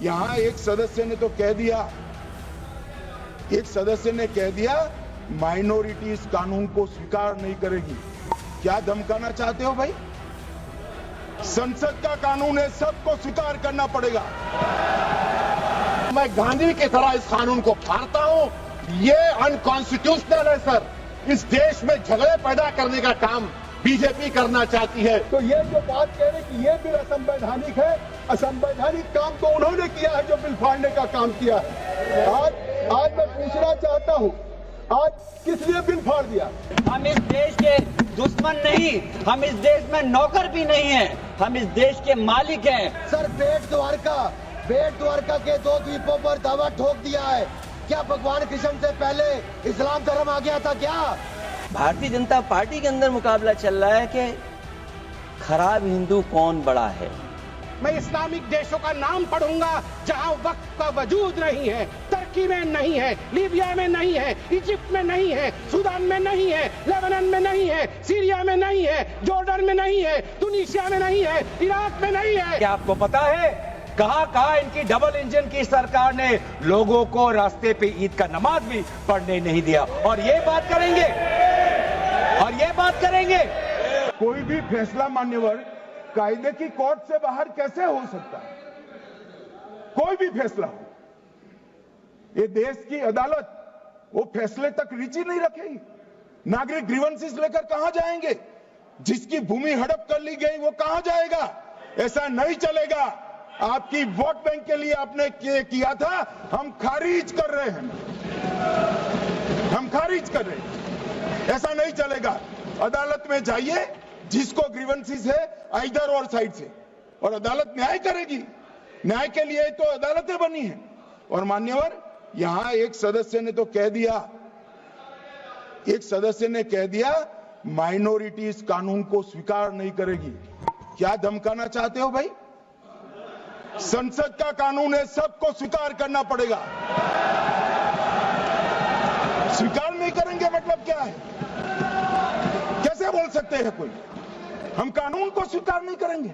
यहाँ एक सदस्य ने तो कह दिया, एक सदस्य ने कह दिया माइनॉरिटी इस कानून को स्वीकार नहीं करेगी। क्या धमकाना चाहते हो भाई? संसद का कानून है, सबको स्वीकार करना पड़ेगा। मैं गांधी की तरह इस कानून को फाड़ता हूं। ये अनकॉन्स्टिट्यूशनल है सर। इस देश में झगड़े पैदा करने का काम बीजेपी करना चाहती है। तो ये जो बात कह रहे कि ये बिल असंवैधानिक है, असंवैधानिक काम तो उन्होंने किया है जो बिल फाड़ने का काम किया है। आज मैं पूछना चाहता हूँ, आज किस लिए बिल फाड़ दिया? हम इस देश के दुश्मन नहीं, हम इस देश में नौकर भी नहीं है, हम इस देश के मालिक हैं। सर बेट द्वारका के 2 द्वीपों पर दावा ठोक दिया है। क्या भगवान कृष्ण से पहले इस्लाम धर्म आ गया था क्या? भारतीय जनता पार्टी के अंदर मुकाबला चल रहा है कि खराब हिंदू कौन बड़ा है। मैं इस्लामिक देशों का नाम पढ़ूंगा जहां वक्त का वजूद नहीं है, तुर्की में नहीं है, लीबिया में नहीं है, इजिप्ट में नहीं है, सूडान में नहीं है, लेबनान में नहीं है, सीरिया में नहीं है, जॉर्डन में नहीं है, तुनीसिया में नहीं है, इराक में नहीं है। क्या आपको पता है कहां इनकी डबल इंजन की सरकार ने लोगों को रास्ते पे ईद का नमाज भी पढ़ने नहीं दिया? और ये बात करेंगे कोई भी फैसला मान्यवर कायदे की कोर्ट से बाहर कैसे हो सकता है? कोई भी फैसला हो, ये देश की अदालत वो फैसले तक रुचि नहीं रखेगी। नागरिक ग्रीवेंसेस लेकर कहां जाएंगे? जिसकी भूमि हड़प कर ली गई वो कहां जाएगा? ऐसा नहीं चलेगा। आपकी वोट बैंक के लिए आपने किया था, हम खारिज कर रहे हैं, ऐसा नहीं चलेगा। अदालत में जाइए, जिसको ग्रीवेंसेस है इधर और साइड से, और अदालत न्याय करेगी। न्याय के लिए तो अदालतें बनी हैं। और मान्यवर, यहां एक सदस्य ने तो कह दिया माइनॉरिटी इस कानून को स्वीकार नहीं करेगी। क्या धमकाना चाहते हो भाई? संसद का कानून है, सबको स्वीकार करना पड़ेगा। स्वीकार नहीं करेंगे मतलब क्या है? कैसे बोल सकते हैं कोई? हम कानून को स्वीकार नहीं करेंगे।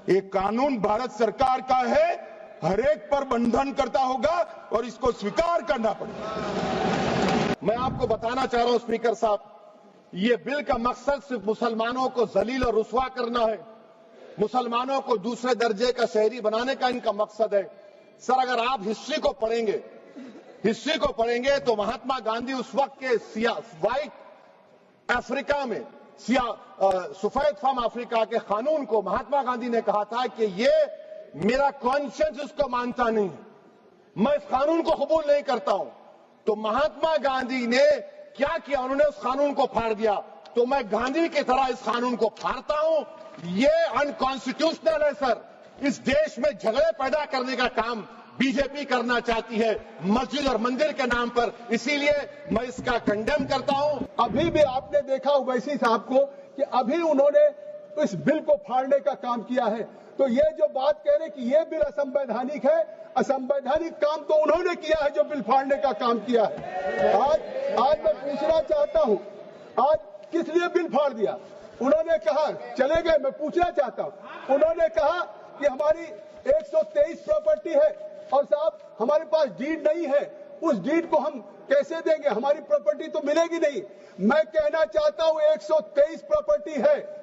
एक कानून भारत सरकार का है, हर एक पर बंधन करता होगा और इसको स्वीकार करना पड़ेगा। मैं आपको बताना चाह रहा हूं स्पीकर साहब, ये बिल का मकसद सिर्फ मुसलमानों को जलील और रुस्वा करना है, मुसलमानों को दूसरे दर्जे का शहरी बनाने का इनका मकसद है। सर, अगर आप हिस्ट्री को पढ़ेंगे तो महात्मा गांधी उस वक्त के व्हाइट अफ्रीका में सफेद फार्म अफ्रीका के कानून को महात्मा गांधी ने कहा था कि ये मेरा कॉन्शियंस उसको मानता नहीं है, मैं इस कानून को कबूल नहीं करता हूं। तो महात्मा गांधी ने क्या किया? उन्होंने उस कानून को फाड़ दिया। तो मैं गांधी की तरह इस कानून को फाड़ता हूं। ये अनकॉन्स्टिट्यूशनल है सर। इस देश में झगड़े पैदा करने का काम बीजेपी करना चाहती है मस्जिद और मंदिर के नाम पर, इसीलिए मैं इसका कंडेम करता हूं। अभी भी आपने देखा ओवैसी साहब को कि अभी उन्होंने इस बिल को फाड़ने का काम किया है। तो ये जो बात कह रहे कि ये बिल असंवैधानिक है, असंवैधानिक काम तो उन्होंने किया है जो बिल फाड़ने का काम किया है। आज मैं पूछना चाहता हूं, आज किस लिए बिल फाड़ दिया? उन्होंने कहा, चले गए, मैं पूछना चाहता हूं, उन्होंने कहा कि हमारी 123 प्रॉपर्टी है और साहब हमारे पास डीड नहीं है, उस डीड को हम कैसे देंगे? हमारी प्रॉपर्टी तो मिलेगी नहीं। मैं कहना चाहता हूं 123 प्रॉपर्टी है,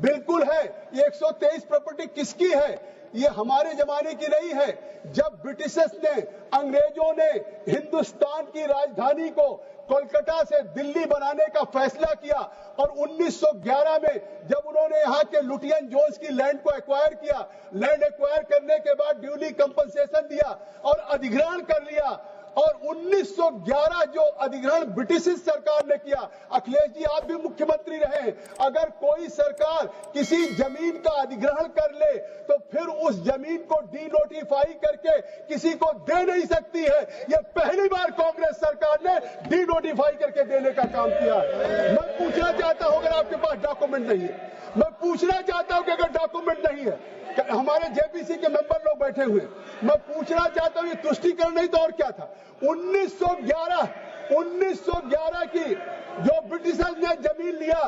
बिल्कुल है। ये 123 प्रॉपर्टी किसकी है? ये हमारे जमाने की नहीं है। जब ब्रिटिशर्स ने, अंग्रेजों ने हिंदुस्तान की राजधानी को कोलकाता से दिल्ली बनाने का फैसला किया और 1911 में जब उन्होंने यहाँ के लुटियन जोन्स की लैंड को एक्वायर किया, लैंड एक्वायर करने के बाद ड्यूली कंपनसेशन दिया और अधिग्रहण कर लिया। और 1911 जो अधिग्रहण ब्रिटिश सरकार ने किया, अखिलेश जी आप भी मुख्यमंत्री रहे, अगर कोई सरकार किसी जमीन का अधिग्रहण कर ले तो फिर उस जमीन को डीनोटिफाई करके किसी को दे नहीं सकती है। यह पहली बार कांग्रेस सरकार ने डीनोटिफाई करके देने का काम किया। मैं पूछना चाहता हूं, अगर आपके पास डॉक्यूमेंट नहीं है, मैं पूछना चाहता हूं कि अगर डॉक्यूमेंट नहीं है, हमारे जेपीसी के मेंबर लोग बैठे हुए, मैं पूछना चाहता हूं ये तुष्टीकरण नहीं तो और क्या था? 1911 की जो ब्रिटिशर्स ने जमीन लिया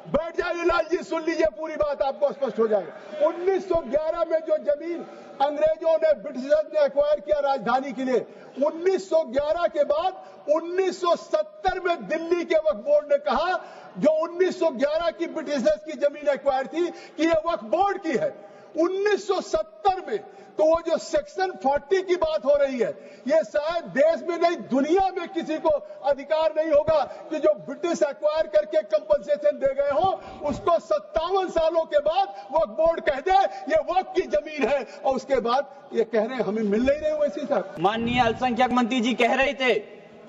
बैठ जाइए लाल जी, सुन लीजिए, पूरी बात आपको स्पष्ट हो जाएगी। 1911 में जो जमीन अंग्रेजों ने, ब्रिटिशर्स ने एक्वायर किया राजधानी के लिए, 1911 के बाद 1970 में दिल्ली के वक्फ बोर्ड ने कहा, जो 1911 की ब्रिटिशर्स की जमीन एक्वायर थी, कि ये वक्फ बोर्ड की है। 1970 में तो वो जो सेक्शन 40 की बात हो रही है, ये शायद देश में नहीं दुनिया में किसी को अधिकार नहीं होगा कि जो ब्रिटिश एक्वायर करके कंपनसेशन दे गए हो, उसको 57 सालों के बाद वक्फ बोर्ड कह दे ये वक्फ की जमीन है, और उसके बाद ये कह रहे हैं हमें मिल नहीं रहे वैसी साहब। माननीय अल्पसंख्यक मंत्री जी कह रहे थे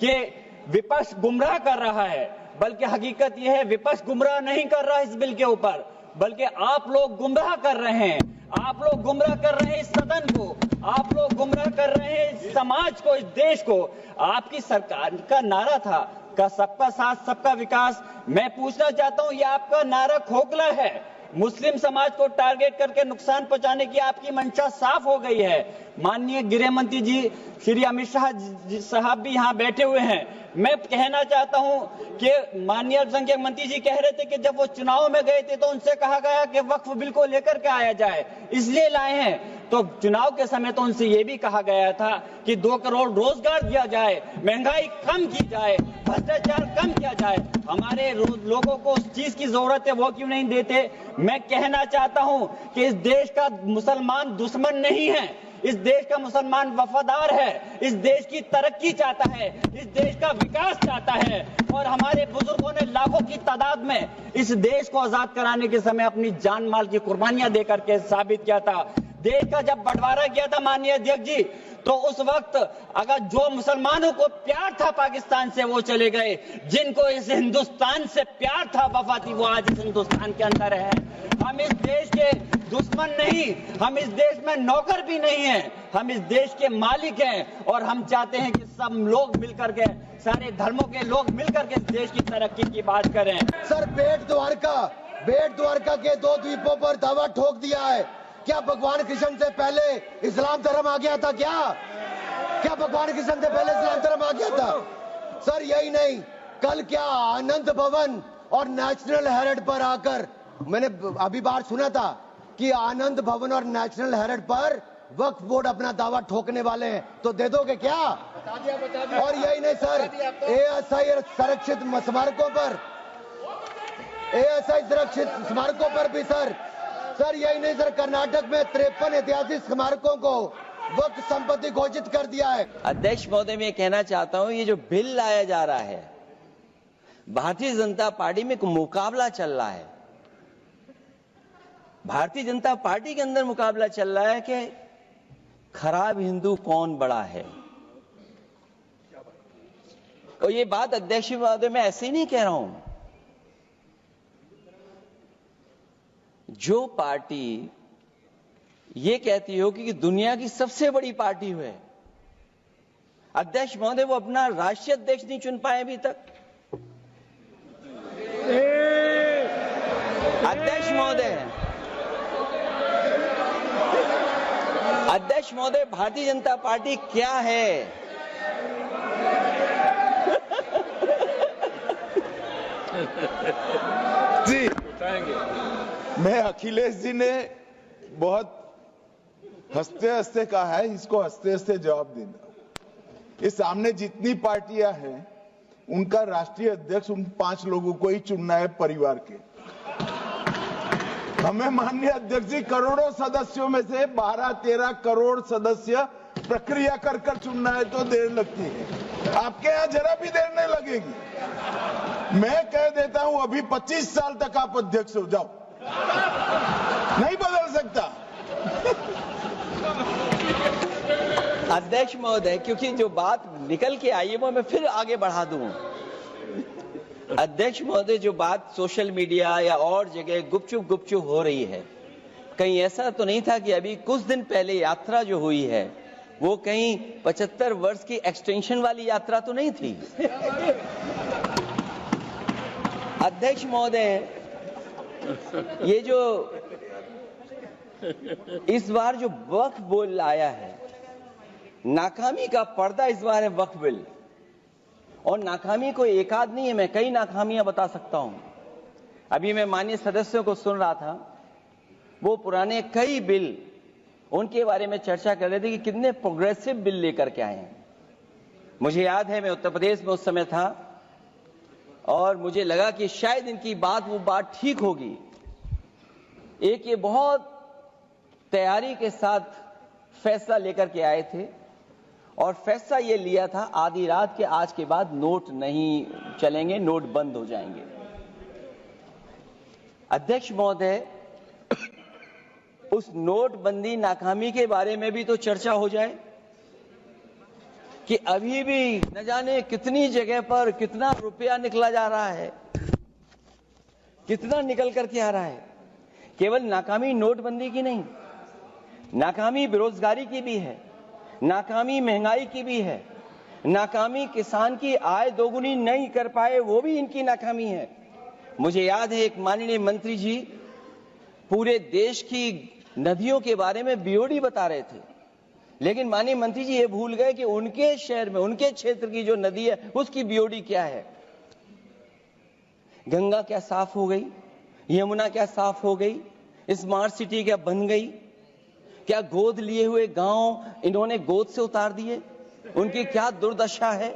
कि विपक्ष गुमराह कर रहा है, बल्कि हकीकत यह है विपक्ष गुमराह नहीं कर रहा इस बिल के ऊपर, बल्कि आप लोग गुमराह कर रहे हैं। आप लोग गुमराह कर रहे हैं इस सदन को, आप लोग गुमराह कर रहे हैं इस समाज को, इस देश को। आपकी सरकार का नारा था का सबका साथ सबका विकास। मैं पूछना चाहता हूं, ये आपका नारा खोखला है। मुस्लिम समाज को टारगेट करके नुकसान पहुंचाने की आपकी मंशा साफ हो गई है। माननीय गृह मंत्री जी श्री अमित शाह साहब भी यहाँ बैठे हुए हैं। मैं कहना चाहता हूं कि माननीय अल्पसंख्यक मंत्री जी कह रहे थे कि जब वो चुनाव में गए थे तो उनसे कहा गया कि वक्फ बिल को लेकर के आया जाए, इसलिए लाए हैं। तो चुनाव के समय तो उनसे ये भी कहा गया था कि 2 करोड़ रोजगार दिया जाए, महंगाई कम की जाए, भ्रष्टाचार कम किया जाए। हमारे लोगों को उस चीज की जरूरत है, वो क्यों नहीं देते? मैं कहना चाहता हूं कि इस देश का मुसलमान दुश्मन नहीं है, इस देश का मुसलमान वफादार है, इस देश की तरक्की चाहता है, इस देश का विकास चाहता है। और हमारे बुजुर्गों ने लाखों की तादाद में इस देश को आजाद कराने के समय अपनी जान माल की कुर्बानियां देकर के साबित किया था। देश का जब बंटवारा किया था माननीय अध्यक्ष जी, तो उस वक्त अगर जो मुसलमानों को प्यार था पाकिस्तान से वो चले गए, जिनको इस हिंदुस्तान से प्यार था, वफा थी, वो आज इस हिंदुस्तान के अंदर है। हम इस देश के दुश्मन नहीं, हम इस देश में नौकर भी नहीं हैं, हम इस देश के मालिक हैं। और हम चाहते हैं कि सब लोग मिलकर के, सारे धर्मों के लोग मिलकर के इस देश की तरक्की की बात करें। सर, बेट द्वारका के 2 द्वीपों पर दावा ठोक दिया है। क्या भगवान कृष्ण से पहले इस्लाम धर्म आ गया था? क्या भगवान कृष्ण से पहले इस्लाम धर्म आ गया था? सर, यही नहीं, कल क्या आनंद भवन और नेशनल हेरिटेज पर आकर मैंने अभी बार सुना था कि आनंद भवन और नेशनल हेरिटेज पर वक्फ बोर्ड अपना दावा ठोकने वाले हैं, तो दे दोगे क्या? और यही नहीं सर, एएसआई संरक्षित स्मारकों पर भी सर यही नहीं सर, कर्नाटक में 53 ऐतिहासिक स्मारकों को वक्फ संपत्ति घोषित कर दिया है। अध्यक्ष महोदय, मैं कहना चाहता हूं, ये जो बिल लाया जा रहा है, भारतीय जनता पार्टी में एक मुकाबला चल रहा है। भारतीय जनता पार्टी के अंदर मुकाबला चल रहा है कि खराब हिंदू कौन बड़ा है। और ये बात अध्यक्ष महोदय मैं ऐसे ही नहीं कह रहा हूं। जो पार्टी ये कहती हो कि दुनिया की सबसे बड़ी पार्टी है, अध्यक्ष महोदय वो अपना राष्ट्रीय अध्यक्ष नहीं चुन पाए अभी तक। अध्यक्ष महोदय, भारतीय जनता पार्टी क्या है? जी, मैं अखिलेश जी ने बहुत हंसते हंसते कहा है, इसको हंसते हंसते जवाब देना। इस सामने जितनी पार्टियां हैं उनका राष्ट्रीय अध्यक्ष उन 5 लोगों को ही चुनना है परिवार के। हमें माननीय अध्यक्ष जी करोड़ों सदस्यों में से 12-13 करोड़ सदस्य प्रक्रिया कर कर चुनना है तो देर लगती है। आपके यहां जरा भी देर नहीं लगेगी। मैं कह देता हूं अभी 25 साल तक आप अध्यक्ष हो जाओ, नहीं बदल सकता। अध्यक्ष महोदय, क्योंकि जो बात निकल के आई है वो मैं फिर आगे बढ़ा दूं। अध्यक्ष महोदय, जो बात सोशल मीडिया या और जगह गुपचुप हो रही है, कहीं ऐसा तो नहीं था कि अभी कुछ दिन पहले यात्रा जो हुई है वो कहीं 75 वर्ष की एक्सटेंशन वाली यात्रा तो नहीं थी? अध्यक्ष महोदय, ये जो इस बार जो वक्फ बिल आया है, नाकामी का पर्दा इस बार है वक्फ बिल। और नाकामी कोई एक आध नहीं है, मैं कई नाकामियां बता सकता हूं। अभी मैं माननीय सदस्यों को सुन रहा था, वो पुराने कई बिल उनके बारे में चर्चा कर रहे थे कि कितने प्रोग्रेसिव बिल लेकर के आए हैं। मुझे याद है मैं उत्तर प्रदेश में उस समय था और मुझे लगा कि शायद इनकी वो बात ठीक होगी। एक ये बहुत तैयारी के साथ फैसला लेकर के आए थे और फैसला ये लिया था आधी रात के आज के बाद नोट नहीं चलेंगे, नोट बंद हो जाएंगे। अध्यक्ष महोदय, उस नोटबंदी नाकामी के बारे में भी तो चर्चा हो जाए कि अभी भी न जाने कितनी जगह पर कितना रुपया निकला जा रहा है, कितना निकल करके आ रहा है। केवल नाकामी नोटबंदी की नहीं, नाकामी बेरोजगारी की भी है, नाकामी महंगाई की भी है, नाकामी किसान की आय दोगुनी नहीं कर पाए वो भी इनकी नाकामी है। मुझे याद है एक माननीय मंत्री जी पूरे देश की नदियों के बारे में बीओडी बता रहे थे, लेकिन माननीय मंत्री जी ये भूल गए कि उनके शहर में, उनके क्षेत्र की जो नदी है उसकी बीओडी क्या है। गंगा क्या साफ हो गई, यमुना क्या साफ हो गई, स्मार्ट सिटी क्या बन गई, क्या गोद लिए हुए गांव इन्होंने गोद से उतार दिए, उनकी क्या दुर्दशा है।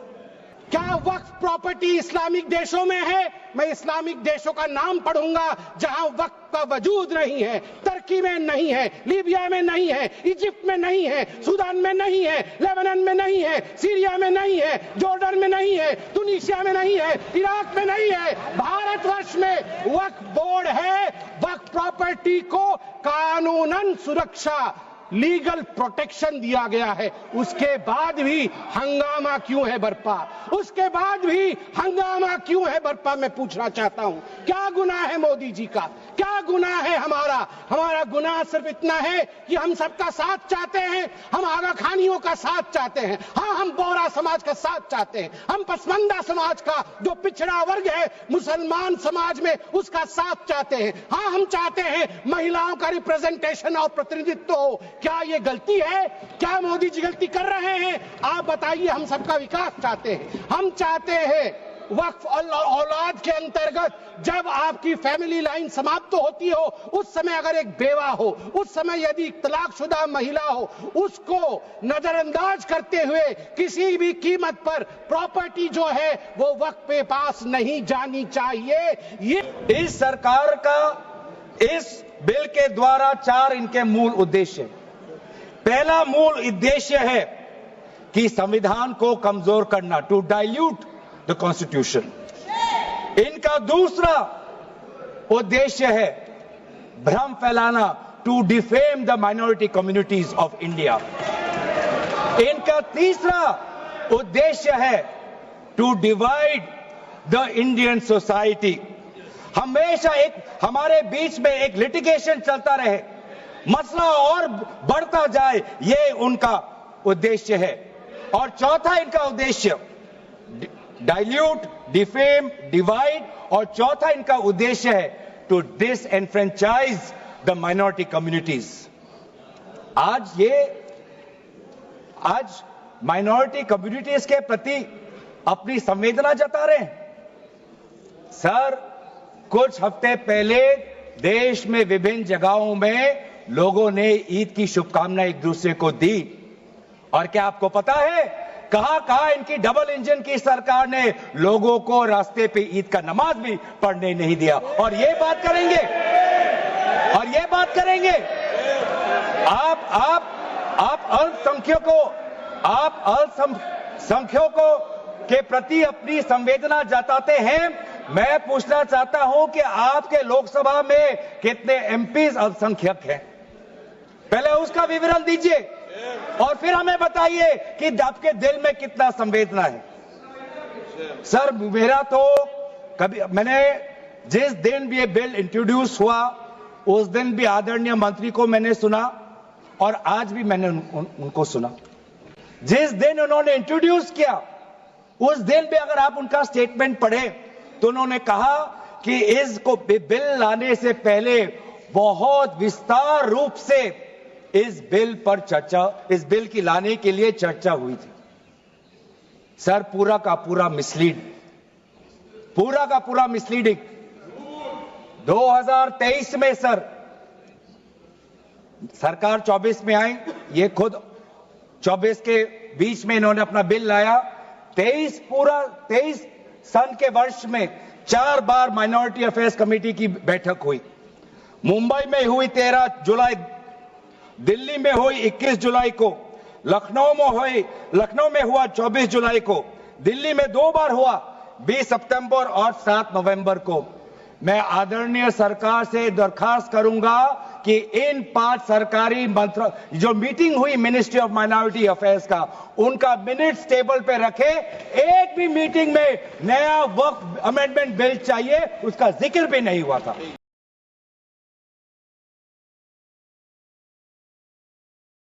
क्या वक्फ प्रॉपर्टी इस्लामिक देशों में है? मैं इस्लामिक देशों का नाम पढ़ूंगा जहां वक्फ का वजूद नहीं है। तुर्की में नहीं है, लीबिया में नहीं है, इजिप्ट में नहीं है, सूडान में नहीं है, लेबनान में नहीं है, सीरिया में नहीं है, जॉर्डन में नहीं है, तुनीसिया में नहीं है, इराक में नहीं है। भारतवर्ष में वक्फ बोर्ड है। वक्फ प्रॉपर्टी को कानूनन सुरक्षा, लीगल प्रोटेक्शन दिया गया है। उसके बाद भी हंगामा क्यों है बरपा? उसके बाद भी हंगामा क्यों है बरपा? मैं पूछना चाहता हूं, क्या गुनाह है मोदी जी का? क्या गुनाह है हमारा? हमारा गुनाह सिर्फ इतना है कि हम सबका साथ चाहते हैं, हम आगा खानियों का साथ चाहते हैं, हाँ हम बोहरा समाज का साथ चाहते हैं, हम पसमानदा समाज का जो पिछड़ा वर्ग है मुसलमान समाज में उसका साथ चाहते हैं, हाँ हम चाहते हैं महिलाओं का रिप्रेजेंटेशन और प्रतिनिधित्व हो। क्या ये गलती है? क्या मोदी जी गलती कर रहे हैं? आप बताइए। हम सबका विकास चाहते हैं, हम चाहते हैं वक्फ औलाद के अंतर्गत जब आपकी फैमिली लाइन समाप्त होती हो उस समय अगर एक बेवा हो, उस समय यदि तलाकशुदा महिला हो, उसको नजरअंदाज करते हुए किसी भी कीमत पर प्रॉपर्टी जो है वो वक्फ पे पास नहीं जानी चाहिए। ये इस सरकार का इस बिल के द्वारा 4 इनके मूल उद्देश्य। पहला मूल उद्देश्य है कि संविधान को कमजोर करना, टू डाइल्यूट द कॉन्स्टिट्यूशन। इनका दूसरा उद्देश्य है भ्रम फैलाना, to defame the minority communities of India. इनका तीसरा उद्देश्य है to divide the Indian society. हमेशा एक हमारे बीच में एक लिटिगेशन चलता रहे, मसला और बढ़ता जाए, ये उनका उद्देश्य है। और चौथा इनका उद्देश्य डाइल्यूट, डिफेम, डिवाइड, और चौथा इनका उद्देश्य है to disenfranchise the minority communities. आज माइनॉरिटी कम्युनिटीज के प्रति अपनी संवेदना जता रहे हैं। सर, कुछ हफ्ते पहले देश में विभिन्न जगहों में लोगों ने ईद की शुभकामनाएं एक दूसरे को दी, और क्या आपको पता है कहां इनकी डबल इंजन की सरकार ने लोगों को रास्ते पे ईद का नमाज भी पढ़ने नहीं दिया। और ये बात करेंगे आप अल्पसंख्यकों के प्रति अपनी संवेदना जताते हैं। मैं पूछना चाहता हूं कि आपके लोकसभा में कितने एमपीज अल्पसंख्यक हैं? पहले उसका विवरण दीजिए और फिर हमें बताइए कि आपके दिल में कितना संवेदना है। सर, मेरा तो मैंने जिस दिन भी ये बिल इंट्रोड्यूस हुआ उस दिन भी आदरणीय मंत्री को मैंने सुना और आज भी मैंने उनको सुना। जिस दिन उन्होंने इंट्रोड्यूस किया उस दिन भी अगर आप उनका स्टेटमेंट पढ़े तो उन्होंने कहा कि इसको बिल लाने से पहले बहुत विस्तार रूप से इस बिल की लाने के लिए चर्चा हुई थी। सर, पूरा का पूरा मिसलीडिंग। 2023 में सर सरकार 24 में आई, ये खुद 24 के बीच में इन्होंने अपना बिल लाया। 23 सन के वर्ष में 4 बार माइनॉरिटी अफेयर्स कमेटी की बैठक हुई। मुंबई में हुई 13 जुलाई, दिल्ली में हुई 21 जुलाई को, लखनऊ में हुआ 24 जुलाई को, दिल्ली में 2 बार हुआ 20 सितंबर और 7 नवंबर को। मैं आदरणीय सरकार से दरखास्त करूंगा कि इन 5 सरकारी जो मीटिंग हुई मिनिस्ट्री ऑफ माइनॉरिटी अफेयर्स का, उनका मिनट्स टेबल पे रखे। एक भी मीटिंग में नया वक्फ अमेंडमेंट बिल चाहिए उसका जिक्र भी नहीं हुआ था।